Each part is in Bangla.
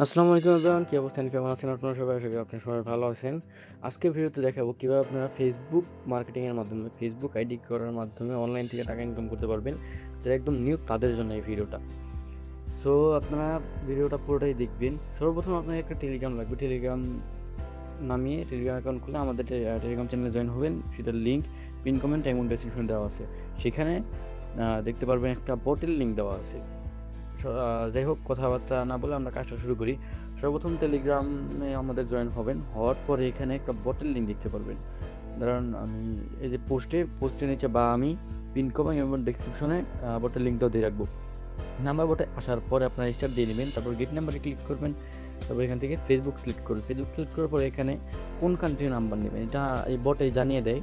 আসসালামু আলাইকুম এভরিওয়ান, কী অবস্থা? কেমন আছেন আপনারা সবাই? আশা করি আপনারা সবাই ভালো আছেন। আজকের ভিডিওতে দেখাবো কীভাবে আপনারা ফেসবুক মার্কেটিংয়ের মাধ্যমে, ফেসবুক আইডি করার মাধ্যমে অনলাইন থেকে টাকা ইনকাম করতে পারবেন। যারা একদম নিউ তাদের জন্য এই ভিডিওটা। সো আপনারা ভিডিওটা পুরোটাই দেখবেন। সর্বপ্রথম আপনার একটা টেলিগ্রাম লাগবে। টেলিগ্রাম নামিয়ে টেলিগ্রাম অ্যাকাউন্ট খুলে আমাদের টেলিগ্রাম চ্যানেলে জয়েন হবেন। সেটার লিঙ্ক পিন কমেন্ট এবং ডেসক্রিপশন দেওয়া আছে। সেখানে দেখতে পারবেন একটা বটের লিঙ্ক দেওয়া আছে। যাই হোক, কথাবার্তা না বলে আমরা কাজটা শুরু করি। সর্বপ্রথম টেলিগ্রামে আমাদের জয়েন হবেন। হওয়ার পরে এখানে একটা বটের লিঙ্ক দেখতে পারবেন। ধরুন আমি এই যে পোস্টের নিচে বা আমি পিন কমেন্ট এবং ডেসক্রিপশনে বটের লিঙ্কটাও দিয়ে রাখবো। নাম্বার বটে আসার পরে আপনারা স্টার্ট দিয়ে নেবেন। তারপর গেট নাম্বারে ক্লিক করবেন। তারপর এখান থেকে ফেসবুক সিলেক্ট করবেন। ফেসবুক সিলেক্ট করার পরে এখানে কোন কান্ট্রির নাম্বার নেবেন এটা এই বটে জানিয়ে দেয়।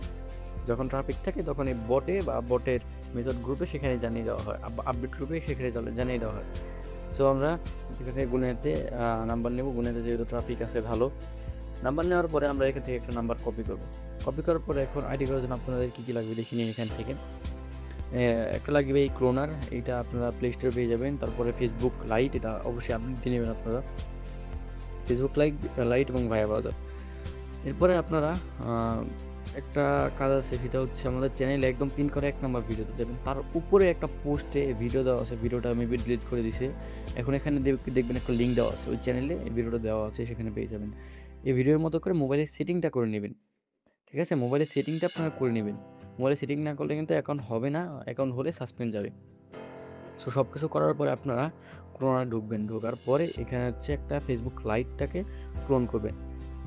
যখন ট্রাফিক থাকে তখন এই বটে বা বটের মেথড গ্রুপে সেখানে জানিয়ে দেওয়া হয়, আপডেট গ্রুপে সেখানে জানিয়ে দেওয়া হয়। সো আমরা এখান থেকে গুনেতে নাম্বার নেব। গুনেতে যেহেতু ট্রাফিক আছে ভালো, নাম্বার নেওয়ার পরে আমরা এখান থেকে একটা নাম্বার কপি করব। কপি করার পরে এখন আইডি করার জন্য আপনাদের কী কী লাগবে দেখে নিন এখান থেকে। একটা লাগবে এই ক্লোনার, এইটা আপনারা প্লে স্টোরে পেয়ে যাবেন। তারপরে ফেসবুক লাইট, এটা অবশ্যই আপডেট দিয়ে নেবেন আপনারা। ফেসবুক লাইট এবং ভায়া ব্রাউজার। এরপরে আপনারা একটা কাজ আছে, সেটা হচ্ছে আমাদের চ্যানেলে একদম পিন করে 1 নাম্বার ভিডিওতে দেবেন। তার উপরে একটা পোস্টে ভিডিও দেওয়া আছে, ভিডিওটা মেবি ডিলিট করে দিছে। এখন এখানে দেখবেন একটা লিঙ্ক দেওয়া আছে, ওই চ্যানেলে এই ভিডিওটা দেওয়া আছে, সেখানে পেয়ে যাবেন। এই ভিডিওর মতো করে মোবাইলের সেটিংটা করে নেবেন। ঠিক আছে? মোবাইলের সেটিংটা আপনারা করে নেবেন। মোবাইলে সেটিং না করলে কিন্তু অ্যাকাউন্ট হবে না, অ্যাকাউন্ট হলে সাসপেন্ড যাবে। সো সব কিছু করার পরে আপনারা ক্রোনে ঢুকবেন। ঢোকার পরে এখানে হচ্ছে একটা ফেসবুক লাইটটাকে ক্লোন করবেন।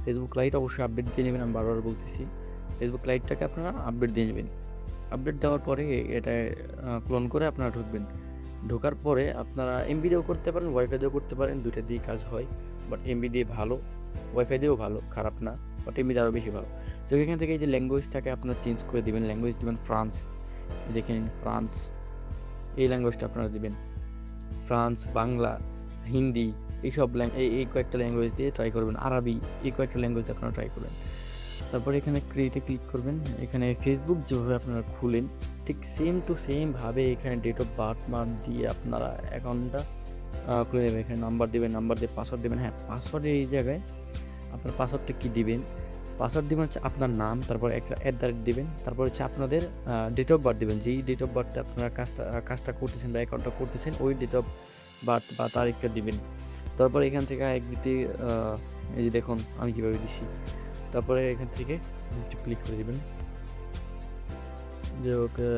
ফেসবুক লাইট অবশ্যই আপডেট দিয়ে নেবেন, আমি বারবার বলতেছি। ফেসবুক লাইটটাকে আপনারা আপডেট দিয়ে নেবেন। আপডেট দেওয়ার পরে এটা ক্লোন করে আপনারা ঢুকবেন। ঢোকার পরে আপনারা এমবি দিয়েও করতে পারেন, ওয়াইফাই দিয়েও করতে পারেন, ২টা দিয়েই কাজ হয়। বাট এমবি দিয়ে ভালো, ওয়াইফাই দিয়েও ভালো, খারাপ না। বাট এমবি দিয়ে আরও বেশি ভালো। তো এখান থেকে এই যে ল্যাঙ্গুয়েজটাকে আপনারা চেঞ্জ করে দিবেন। ল্যাঙ্গুয়েজ দিবেন ফ্রান্স। দেখে নিন ফ্রান্স, এই ল্যাঙ্গুয়েজটা আপনারা দিবেন। ফ্রান্স, বাংলা, হিন্দি, এইসব এই কয়েকটা ল্যাঙ্গুয়েজ দিয়ে ট্রাই করবেন। আরবি, এই কয়েকটা ল্যাঙ্গুয়েজ আপনারা ট্রাই করবেন। তারপরে এখানে ক্রিয়েটে ক্লিক করবেন। এখানে ফেসবুক যেভাবে আপনারা খুলেন ঠিক সেম টু সেম ভাবে এখানে ডেট অফ বার্থ দিয়ে আপনারা অ্যাকাউন্টটা খুলে নেবেন। এখানে নাম্বার দেবেন, নাম্বার দিয়ে পাসওয়ার্ড দেবেন। হ্যাঁ, পাসওয়ার্ডের এই জায়গায় আপনার পাসওয়ার্ডটা কী দিবেন? পাসওয়ার্ড দিবেন হচ্ছে আপনার নাম, তারপর একটা দিবেন, তারপর হচ্ছে আপনাদের ডেট অফ বার্থ দিবেন। যেই ডেট অফ বার্থে আপনারা কাজটা করতেছেন বা অ্যাকাউন্টটা করতেছেন, ওই ডেট অফ বার্থ বা তারিখটা দিবেন। তারপরে এখান থেকে এগ্রিতে এই যে দেখুন আমি কীভাবে দিছি। তারপরে এখান থেকে একটু ক্লিক করে দিবেন। যে ওকে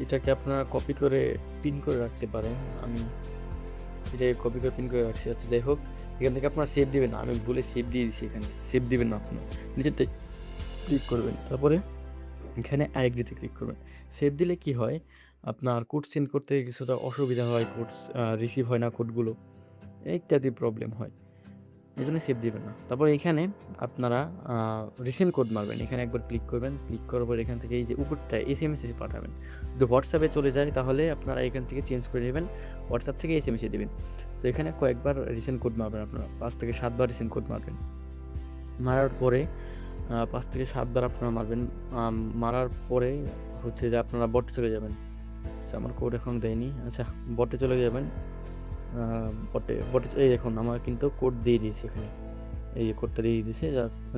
এটাকে আপনারা কপি করে পিন করে রাখতে পারেন। আমি এটাকে কপি করে পিন করে রাখছি। আচ্ছা, যাই হোক, এখান থেকে আপনারা সেভ দিবেন না। আমি ভুলে সেভ দিয়ে দিছি এখান থেকে। সেভ দিবেন না আপনারা। নিচেরটায় ক্লিক করবেন। তারপরে এখানে আই এগ্রিতে ক্লিক করবেন। সেভ দিলে কি হয়? আপনার কোড সেন্ড করতে কিছুটা অসুবিধা হয়। কোডস রিসিভ হয় না কোডগুলো। ইত্যাদি প্রবলেম হয়। এজন্য সেভ দিবেন না। তারপর এখানে আপনারা রিসেন্ড কোড মারবেন। এখানে একবার ক্লিক করবেন। ক্লিক করার পর এখান থেকে এই যে উপরটায় এসএমএস পাঠাবেন। যদি হোয়াটসঅ্যাপে চলে যায় তাহলে আপনারা এখান থেকে চেঞ্জ করে নেবেন। হোয়াটসঅ্যাপ থেকে এসএমএসে দিবেন। তো এখানে কয়েকবার রিসেন্ড কোড মারবেন আপনারা। ৫ থেকে ৭ বার রিসেন্ড কোড মারবেন। মারার পরে ৫ থেকে ৭ বার আপনারা মারবেন। মারার পরে হচ্ছে যে আপনারা বটে চলে যাবেন। আচ্ছা, আমার কোড এখন দেয়নি। আচ্ছা, বটে চলে যাবেন। বটে এই দেখুন আমার কিন্তু কোড দিয়ে দিয়েছে এখানে। এই যে কোডটা দিয়ে দিয়েছে।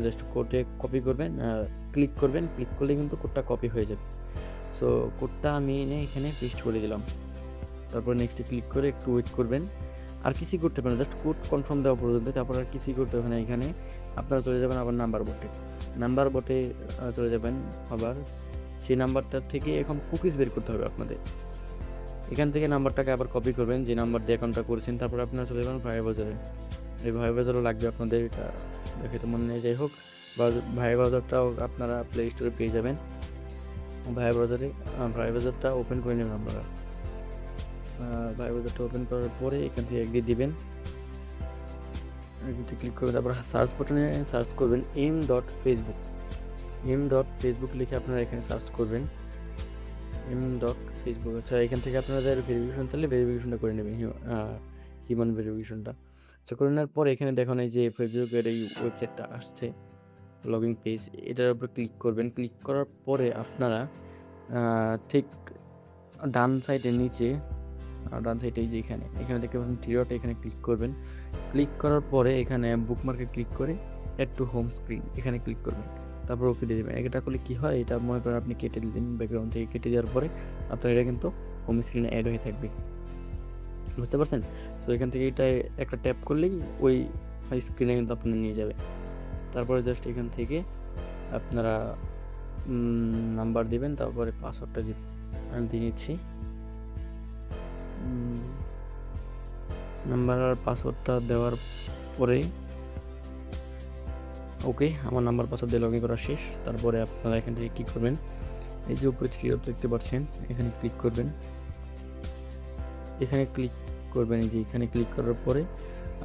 জাস্ট কোডে কপি করবেন, ক্লিক করবেন। ক্লিক করলে কিন্তু কোডটা কপি হয়ে যাবে। সো কোডটা আমি এনে এখানে পেস্ট করে দিলাম। তারপর নেক্সটে ক্লিক করে একটু ওয়েট করবেন। আর কিছুই করতে পারেন না, জাস্ট কোড কনফার্ম দেওয়া পর্যন্ত। তারপর আর কিছুই করতে হবে না। এখানে আপনারা চলে যাবেন আবার নাম্বার বটে। নাম্বার বটে চলে যাবেন আবার। সেই নাম্বারটার থেকে এখন কুকিজ বের করতে হবে আপনাদের। এখান থেকে নাম্বারটাকে আবার কপি করবেন, যে নাম্বার দিয়ে অ্যাকাউন্টটা করেছেন। তারপর আপনারা চলে যাবেন ভায়া বাজারে। এই ভায়া বাজারও লাগবে আপনাদের, এটা দেখে তো মনে নেই। যাই হোক, ভায়া বাজারটাও আপনারা প্লে স্টোরে পেয়ে যাবেন। ভায়া বাজারটা ওপেন করে নেবেন আপনারা। ভায়া বাজারটা ওপেন করার পরে এখান থেকে এগ্রি দিবেন। এগ্রিতে ক্লিক করবেন। তারপর সার্চ বাটনে সার্চ করবেন m.facebook। m.facebook লিখে আপনারা এখানে সার্চ করবেন। m.facebook। আচ্ছা, এখান থেকে আপনাদের ভেরিফিকেশন চাইলে ভেরিফিকেশনটা করে নেবেন, হিউম্যান ভেরিফিকেশনটা। আচ্ছা, করে নেওয়ার পর এখানে দেখুন এই যে ফেসবুকের এই ওয়েবসাইটটা আসছে, লগইন পেজ। এটার উপর ক্লিক করবেন। ক্লিক করার পরে আপনারা ঠিক ডান সাইডের নিচে আর ডান সাইডে এই যে এখানে দেখতে পাচ্ছেন থ্রি ডট, এখানে ক্লিক করবেন। ক্লিক করার পরে এখানে বুকমার্কে ক্লিক করে অ্যাড টু হোম স্ক্রিন এখানে ক্লিক করবেন, তারপর ওকে দিয়ে দেবেন। এটা করলে কী হয়, এটা মনে করেন আপনি কেটে দিলেন, ব্যাকগ্রাউন্ড থেকে কেটে দেওয়ার পরে আপনার এটা কিন্তু হোম স্ক্রিনে অ্যাড হয়ে থাকবে, বুঝতে পারছেন? তো এখান থেকে এটা একটা ট্যাপ করলেই ওই স্ক্রিনে কিন্তু আপনার নিয়ে যাবে। তারপরে জাস্ট এখান থেকে আপনারা নাম্বার দিবেন, তারপরে পাসওয়ার্ডটা দিবেন। আমি দিয়ে নিচ্ছি নাম্বার আর পাসওয়ার্ডটা দেওয়ার পরে ওকে, আমার নাম্বার পাসওয়ার্ড দিয়ে লগ ইন করা শেষ। তারপরে আপনারা এখান থেকে কী করবেন, এই যে উপরে থ্রি ডট দেখতে পাচ্ছেন, এখানে ক্লিক করবেন। এখানে ক্লিক করবেন, এই যে এখানে ক্লিক করার পরে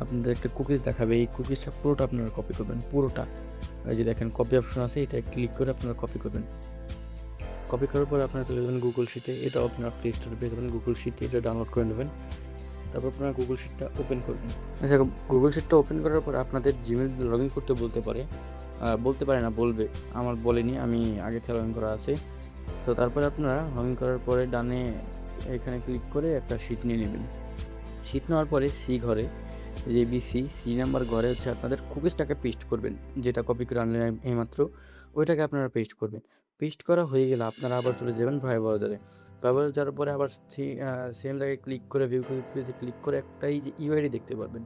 আপনাদের একটা কুকিজ দেখাবে, এই কুকিজটা পুরোটা আপনারা কপি করবেন, পুরোটা। এই যে দেখেন কপি অপশন আছে, এটা ক্লিক করে আপনারা কপি করবেন। কপি করার পরে আপনারা চলে যাবেন গুগল শিটে, এটাও আপনারা প্লে স্টোরে পেয়ে যাবেন গুগল শিট, এটা ডাউনলোড করে নেবেন। তারপর আপনারা গুগল শিটটা ওপেন করবেন। আচ্ছা, গুগল শিটটা ওপেন করার পর আপনাদের জিমেল লগ ইন করতে বলতে পারে, বলতে পারে না, বলবে, আমার বলেনি, আমি আগে থেকে লগ ইন করা আছে। তো তারপরে আপনারা লগ ইন করার পরে ডানে এখানে ক্লিক করে একটা শিট নিয়ে নেবেন। শিট নেওয়ার পরে সি ঘরে, যে সি নাম্বার ঘরে হচ্ছে আপনাদের কুকিজটাকে পেস্ট করবেন, যেটা কপি করে আনলেন এইমাত্র, ওইটাকে আপনারা পেস্ট করবেন। পেস্ট করা হয়ে গেলে আপনারা আবার চলে যাবেন ভয়েস ব্রাউজারে। ভয়েস ব্রাউজারে যাওয়ার পরে আবার সেম জায়গায় ক্লিক করে ভিউ কুকিজে ক্লিক করে একটা এই যে ইউআইডি দেখতে পারবেন,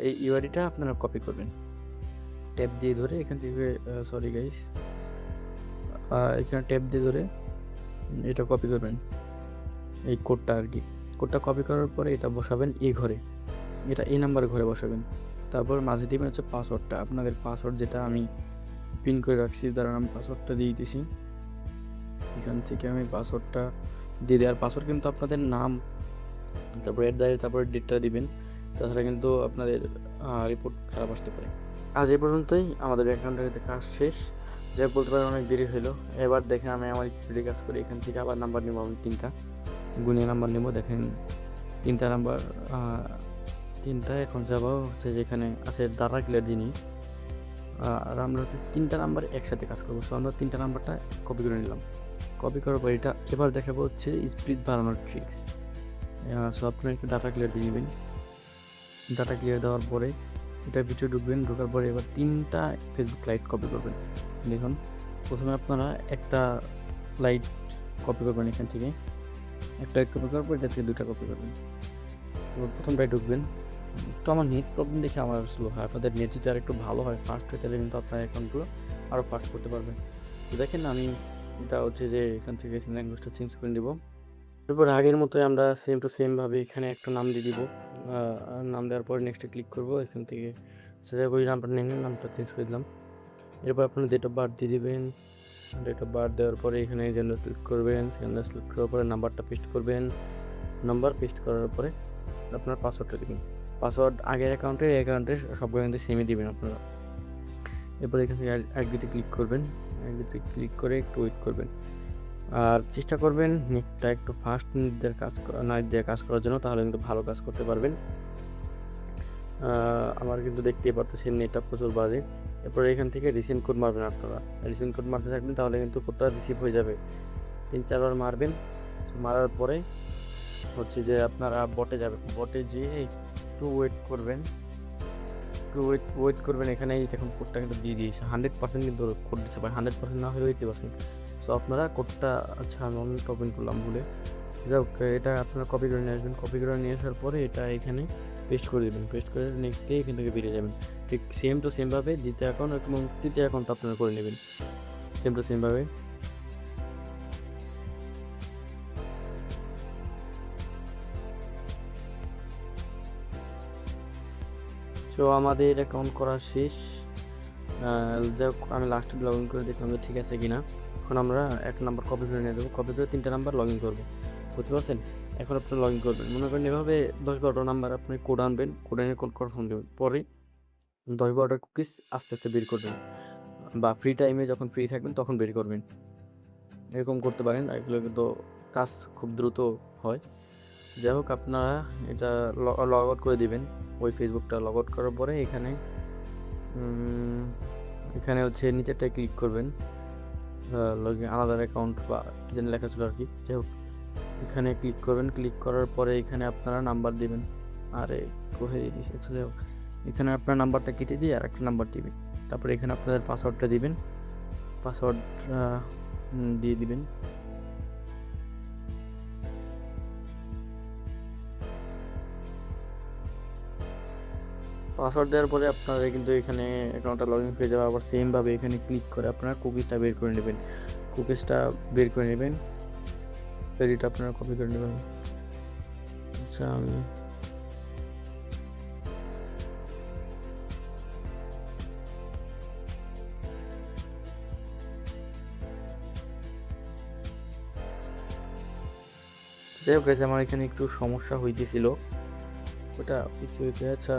এই ইউআইডিটা আপনারা কপি করবেন। ট্যাপ দিয়ে ধরে এখান থেকে সরি গাইস, এখানে ট্যাপ দিয়ে ধরে এটা কপি করবেন, এই কোডটা আর কি। কোডটা কপি করার পরে এটা বসাবেন এই ঘরে, এটা এই নাম্বার ঘরে বসাবেন। তারপর মাঝে দিবেন হচ্ছে পাসওয়ার্ডটা, আপনাদের পাসওয়ার্ড যেটা আমি পিন করে রাখছি, দাঁড়ান আমি পাসওয়ার্ডটা দিয়ে দিতেছি। এখান থেকে আমি পাসওয়ার্ডটা দিয়ে দেওয়ার, পাসওয়ার্ড কিন্তু আপনাদের নাম, তারপরে তারপরে ডেটটা দিবেন, তাছাড়া কিন্তু আপনাদের রিপোর্ট খারাপ আসতে পারে। আজ এই পর্যন্তই, আমাদের অ্যাকাউন্টটাতে কাজ শেষ। যা বলতে পারেন অনেক দেরি হলো। এবার দেখেন আমি আমার স্পিডে কাজ করি, এখান থেকে আবার নাম্বার নেবো, আমি 3টা গুনিয়ে নাম্বার নেবো। দেখেন 3টা নাম্বার, 3টা। এখন যাবো হচ্ছে যেখানে আছে ডাটা ক্লিয়ার জিনিস, আর আমরা হচ্ছে 3টা নাম্বার একসাথে কাজ করবো। সো আমরা 3টা নাম্বারটা কপি করে নিলাম। কপি করার পর এটা এবার দেখাবো হচ্ছে স্পিড বাড়ানোর ট্রিক্স। সো আপনারা একটু ডাটা ক্লিয়ার দিয়ে নেবেন। ডাটা ক্লিয়ার দেওয়ার পরে এটা ভিডিও ঢুকবেন, ঢোকার পরে এবার 3টা ফেসবুক লাইট কপি করবেন। দেখুন প্রথমে আপনারা একটা লাইট কপি করবেন, এখান থেকে একটা কপি করার পর এটা থেকে 2টা কপি করবেন। তো প্রথমটায় ঢুকবেন। তো আমার নেট প্রবলেম দেখে আমার স্লো হয়, আপনাদের নেট যদি আর একটু ভালো হয়, ফাস্ট হয়, তাহলে কিন্তু আপনার অ্যাকাউন্টগুলো আরও ফাস্ট করতে পারবেন। তো দেখেন আমি এটা হচ্ছে যে এখান থেকে ল্যাঙ্গুয়েজটা চেঞ্জ করে দেবো। এরপর আগের মতোই আমরা সেম টু সেমভাবে এখানে একটা নাম দিয়ে দিব। নাম দেওয়ার পর নেক্সটে ক্লিক করবো, এখান থেকে সেটা ওই নামটা নিয়ে নামটা চেঞ্জ করে দিলাম। এরপর আপনার ডেট অফ বার্থ দিয়ে দেবেন। ডেট অফ বার্থ দেওয়ার পরে এখানে জেন্ডার সিলেক্ট করবেন, জেন্ডার সিলেক্ট করার পরে নাম্বারটা পেস্ট করবেন। নাম্বার পেস্ট করার পরে আপনার পাসওয়ার্ডটা দেবেন। পাসওয়ার্ড আগের অ্যাকাউন্টের সবগুলো কিন্তু সেমই দিবেন আপনারা। এরপর এখান থেকে অ্যাগ্রিতে ক্লিক করবেন। অ্যাগ্রিতে ক্লিক করে একটু ওয়েট করবেন, আর চেষ্টা করবেন নেটটা একটু ফাস্ট নেট দিয়ে কাজ করার জন্য, তাহলে কিন্তু ভালো কাজ করতে পারবেন। আমার কিন্তু দেখতেই পারতেছেন নেটটা প্রচুর বাজে। এরপরে এখান থেকে রিসেন্ট কোড মারবেন, আপনারা রিসেন্ট কোড মারতে থাকবেন, তাহলে কিন্তু কোডটা রিসিভ হয়ে যাবে। 3-4 বার মারবেন। মারার পরে হচ্ছে যে আপনারা বটে যাবেন, বটে যেয়ে একটু ওয়েট করবেন, এখানে দেখুন কোডটা কিন্তু দিয়ে দিয়েছে, 100% কিন্তু কোড দিচ্ছে, 100% না হলেও 80%। সো আপনারা কোডটা, আচ্ছা আমি অনেকটা ওপেন করলাম ভুলে, যাক এটা আপনারা কপি করে নিয়ে আসবেন। কপি করে নিয়ে আসার পরে এটা এখানে পেস্ট করে দেবেন, পেস্ট করে নেক্সট ডে এখান থেকে বেরিয়ে যাবেন। ঠিক সেম টু সেমভাবে দ্বিতীয় অ্যাকাউন্ট এবং তৃতীয় অ্যাকাউন্ট আপনারা করে নেবেন সেম টু সেমভাবে। সো আমাদের অ্যাকাউন্ট করা শেষ। যাক আমি লাস্টে লগ ইন করে দেখলাম যে ঠিক আছে কিনা। এখন আমরা এক নাম্বার কপি করে নিয়ে যাবো, কপি করে 3টা নাম্বার লগ ইন করবো, বুঝতে পারছেন? এখন আপনি লগ ইন করবেন, মনে করেন এভাবে 10-12টা নাম্বার আপনি কোড আনবেন, কোড এনে কোড কনফার্ম দেবেন, পরে 10-12টা কুকিজ আস্তে আস্তে বের করবেন, বা ফ্রি টাইমে যখন ফ্রি থাকবেন তখন বের করবেন, এরকম করতে পারেন। এগুলো কিন্তু কাজ খুব দ্রুত হয়। যাই হোক আপনারা এটা লগ আউট করে দিবেন, ওই ফেসবুকটা লগ আউট করার পরে এখানে হচ্ছে নিচেরটায় ক্লিক করবেন, আলাদা অ্যাকাউন্ট বা কী যেন লেখা ছিল আর কি। যাই হোক এখানে ক্লিক করবেন। ক্লিক করার পরে এখানে আপনারা নাম্বার দিবেন। আরে কোথায় দিয়েছে, চলে যাও। এখানে আপনার নাম্বারটা কেটে দিয়ে আর একটা নাম্বার দিবেন। তারপরে এখানে আপনাদের পাসওয়ার্ডটা দিবেন। পাসওয়ার্ড দিয়ে দিবেন। পাসওয়ার্ড দেওয়ার পরে আপনারা কিন্তু এখানে অ্যাকাউন্টটা লগ ইন হয়ে যাবে। আবার সেমভাবে এখানে ক্লিক করে আপনারা কুকিজটা বের করে নেবেন। কুকিজটা বের করে নেবেন, এটা আপনারা কপি করে নেবেন। আচ্ছা, আমি যাই হোক, আমার এখানে একটু সমস্যা হইতেছিল, ওটা ফিক্স হয়েছে। আচ্ছা,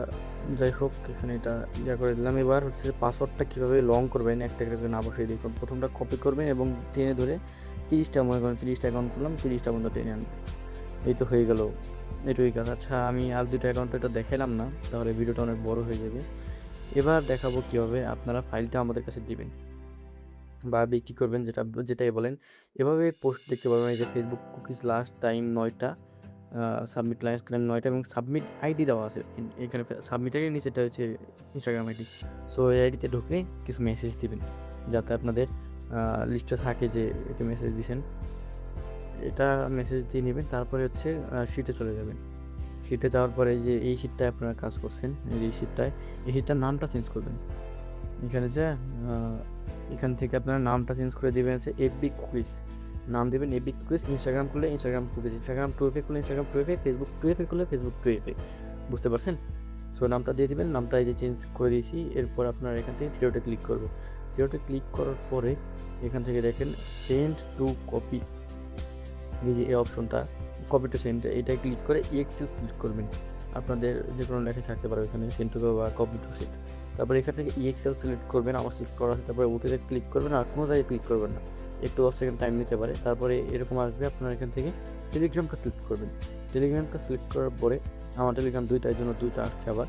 যাই হোক, এখানে এটা করে দিলাম। এবার হচ্ছে পাসওয়ার্ডটা কীভাবে লং করবেন একটা একটা করে না বসিয়ে দেখুন। প্রথমটা কপি করবেন এবং টেনে ধরে 30টা, মনে করেন 30টা অ্যাকাউন্ট করলাম, 30টা পর্যন্ত টেনে আনবেন। এই তো হয়ে গেল, এটুকুই কাজ। আচ্ছা, আমি আর 2টা অ্যাকাউন্ট এটা দেখাইলাম না, তাহলে ভিডিওটা অনেক বড় হয়ে যাবে। এবার দেখাবো কীভাবে আপনারা ফাইলটা আমাদের কাছে দিবেন বা বিক্রি করবেন, যেটাই বলেন। এভাবে পোস্ট দেখতে পারবেন। এই যে ফেসবুক কুকিজ লাস্ট টাইম 9টা, সাবমিট লাস্ট টাইম 9টা এবং সাবমিট আইডি দেওয়া আছে এখানে। সাবমিট আইডি নিচেটা হচ্ছে ইনস্টাগ্রাম আইডি। সো এই আইডিতে ঢুকে কিছু মেসেজ দিবেন, যাতে আপনাদের লিস্টে থাকে যে এতে মেসেজ দিয়েছেন। এটা মেসেজ দিয়ে নেবেন। তারপরে হচ্ছে শিটে চলে যাবেন। শিটে যাওয়ার পরে যে এই শিটটায় আপনারা কাজ করছেন, এই শিটটার নামটা চেঞ্জ করবেন। এখানে যে এখান থেকে আপনারা নামটা চেঞ্জ করে দেবেন হচ্ছে এফবি কুকিজ, নাম দেবেন এফবি কুকিজ। ইনস্টাগ্রাম করলে ইনস্টাগ্রাম কুকিজ, ইনস্টাগ্রাম 2FA করলে ইনস্টাগ্রাম 2FA, ফেসবুক 2FA করলে ফেসবুক 2FA। বুঝতে পারছেন? সো নামটা দিয়ে দেবেন। নামটা এই যে চেঞ্জ করে দিয়েছি। এরপর আপনারা এখান থেকে থ্রিডটে ক্লিক করবেন। থ্রিডটে ক্লিক করার পরে এখান থেকে দেখেন সেন্ড টু কপি, এই যে এই অপশনটা কপি টু সেন্ড, এটাই ক্লিক করে EXL সিলেক্ট করবেন। আপনাদের যে কোনো লেখা থাকতে পারে এখানে, সেন্ড টু বা কপি টু সেন্ড। তারপরে এখান থেকে EXL সিলেক্ট করবেন। আমার সিলেক্ট করা আছে, তারপরে ওতে ক্লিক করবেন। আর কোনো জায়গায় ক্লিক করবেন না, একটু 10 সেকেন্ড টাইম নিতে পারে। তারপরে এরকম আসবে, আপনারা এখান থেকে টেলিগ্রামটা সিলেক্ট করবেন। টেলিগ্রামটা সিলেক্ট করার পরে আমার টেলিগ্রাম 2টার জন্য 2টা আসছে। আবার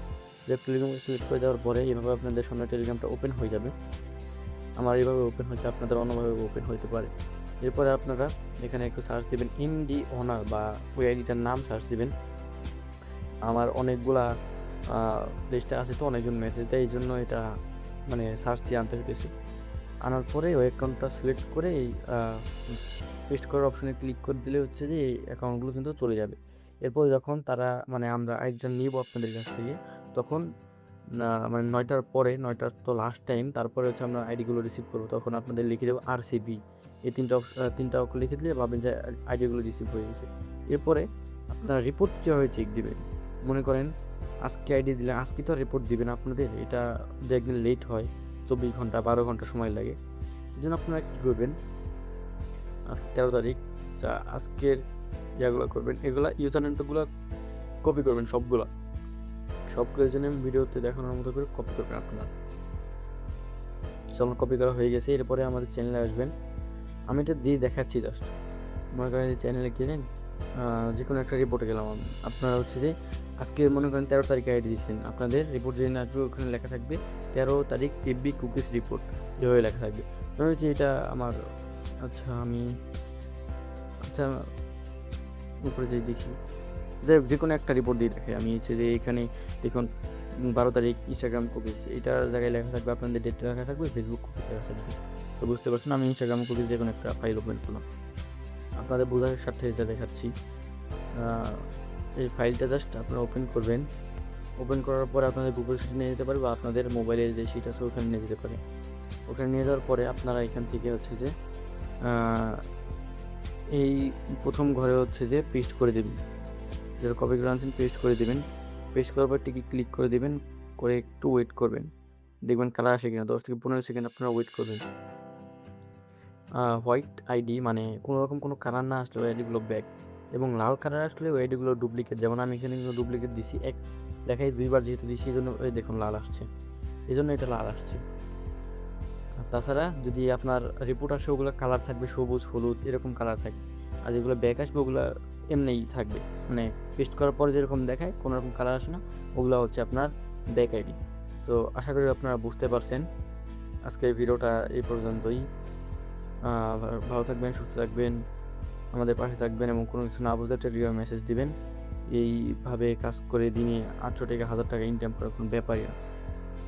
যে টেলিগ্রামটা সিলেক্ট করে দেওয়ার পরে এভাবে আপনাদের সামনে টেলিগ্রামটা ওপেন হয়ে যাবে। আমার এইভাবে ওপেন হয়েছে, আপনাদের অন্যভাবে ওপেন হতে পারে। এরপরে আপনারা এখানে একটু সার্চ দেবেন MD ওনার বা ওই আইডিটার নাম সার্চ দেবেন। আমার অনেকগুলা লিস্টে আছে, তো অনেকজন মেসেজ দেয়, এই জন্য এটা মানে সার্চ দিয়ে আনতে হইতেছে। আনার পরে ওই অ্যাকাউন্টটা সিলেক্ট করে এই পেস্ট করার অপশনে ক্লিক করে দিলে হচ্ছে যে এই অ্যাকাউন্টগুলো কিন্তু চলে যাবে। এরপর যখন তারা মানে আমরা আইডিটা নিব আপনাদের কাছ থেকে, তখন মানে 9টার পরে, 9টা তো লাস্ট টাইম, তারপরে হচ্ছে আমরা আইডিগুলো রিসিভ করবো। তখন আপনাদের লিখে দেবো RCV, এই তিনটা অক্ষর লিখে দিলে ভাবেন যে আইডিগুলো রিসিভ হয়ে গেছে। এরপরে আপনারা রিপোর্ট কীভাবে চেক দিবেন, মনে করেন আজকে আইডি দিলে আজকে তো রিপোর্ট দিবেন আপনাদের, এটা একদিন লেট হয়, 24 ঘন্টা 12 ঘন্টা সময় লাগে। এই জন্য আপনারা কী করবেন, আজকে 13 তারিখ, আজকের ইয়াগুলো করবেন, এগুলা ইউজার নেমগুলো কপি করবেন সবগুলো জন্য ভিডিওতে দেখানোর মতো করে কপি করবেন আপনারা। আমার কপি করা হয়ে গেছে। এরপরে আমাদের চ্যানেলে আসবেন। আমি এটা দিয়ে দেখাচ্ছি জাস্ট। মনে করেন যে চ্যানেলে গেলেন, যে কোনো একটা রিপোর্টে গেলাম আমি। আপনারা হচ্ছে যে আজকে মনে করেন 13 তারিখে আইডি দিচ্ছেন, আপনাদের রিপোর্ট যেদিন আসবে ওখানে লেখা থাকবে 13 তারিখ FB কুকিজ রিপোর্ট, এভাবে লেখা থাকবে। মনে হচ্ছে এটা আমার, আচ্ছা আমি উপরে যেই দেখি, যাই হোক যে কোনো একটা রিপোর্ট দিয়ে দেখে আমি হচ্ছে যে এখানে দেখুন 12 তারিখ ইনস্টাগ্রাম কুকিজ, এটার জায়গায় লেখা থাকবে আপনাদের ডেটটা লেখা থাকবে, ফেসবুক কুকিজ লেখা থাকবে। তো বুঝতে পারছেন, আমি ইনস্টাগ্রাম কুকিজ যে কোনো একটা ফাইল ওপেন করলাম, আপনাদের বোঝার স্বার্থে এটা দেখাচ্ছি। এই ফাইলটা জাস্ট আপনারা ওপেন করবেন। ওপেন করার পরে আপনাদের গুগল শিটে নিয়ে যেতে পারে বা আপনাদের মোবাইলের যে শিট আছে ওখানে নিয়ে যেতে পারে। ওখানে নিয়ে যাওয়ার পরে আপনারা এখান থেকে হচ্ছে যে এই প্রথম ঘরে হচ্ছে যে পেস্ট করে দেবেন, যেটা কপি করে আনছেন পেস্ট করে দেবেন। পেস্ট করার পর টিকে ক্লিক করে দেবেন, করে একটু ওয়েট করবেন, দেখবেন কালার আসে কিনা। 10 থেকে 15 সেকেন্ড আপনারা ওয়েট করবেন। হোয়াইট আইডি মানে কোনো রকম কোনো কালার না আসলে ওই আইডিগুলো ব্যাক, এবং লাল কালার আসলে ওই আইডিগুলো ডুপ্লিকেট। যেমন আমি এখানে ডুপ্লিকেট দিছি, এক লেখায় 2বার যেহেতু দিছি, এই জন্য ওই দেখুন লাল আসছে, এই জন্য এটা লাল আসছে। তাছাড়া যদি আপনার রিপোর্ট আসে ওগুলো কালার থাকবে সবুজ হলুদ এরকম কালার থাকবে, আর যেগুলো ব্যাক আসবে ওগুলো এমনিই থাকবে, মানে পেস্ট করার পরে যেরকম দেখায় কোনো রকম কালার আসে না, ওগুলো হচ্ছে আপনার ব্যাক আইডি। সো আশা করি আপনারা বুঝতে পারছেন। আজকে ভিডিওটা এই পর্যন্তই। ভালো থাকবেন, সুস্থ থাকবেন। আমাদের পাশে থাকবেন এবং কোনো কিছু না বুঝলে টেলিগ্রামে মেসেজ দিবেন। এইভাবে কাজ করে দিনে 800 টাকা 1000 টাকা ইনকাম করার কোনো ব্যাপারই না।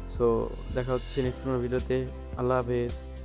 সো দেখা হচ্ছে নেক্সট কোনো ভিডিওতে। আল্লাহ হাফেজ।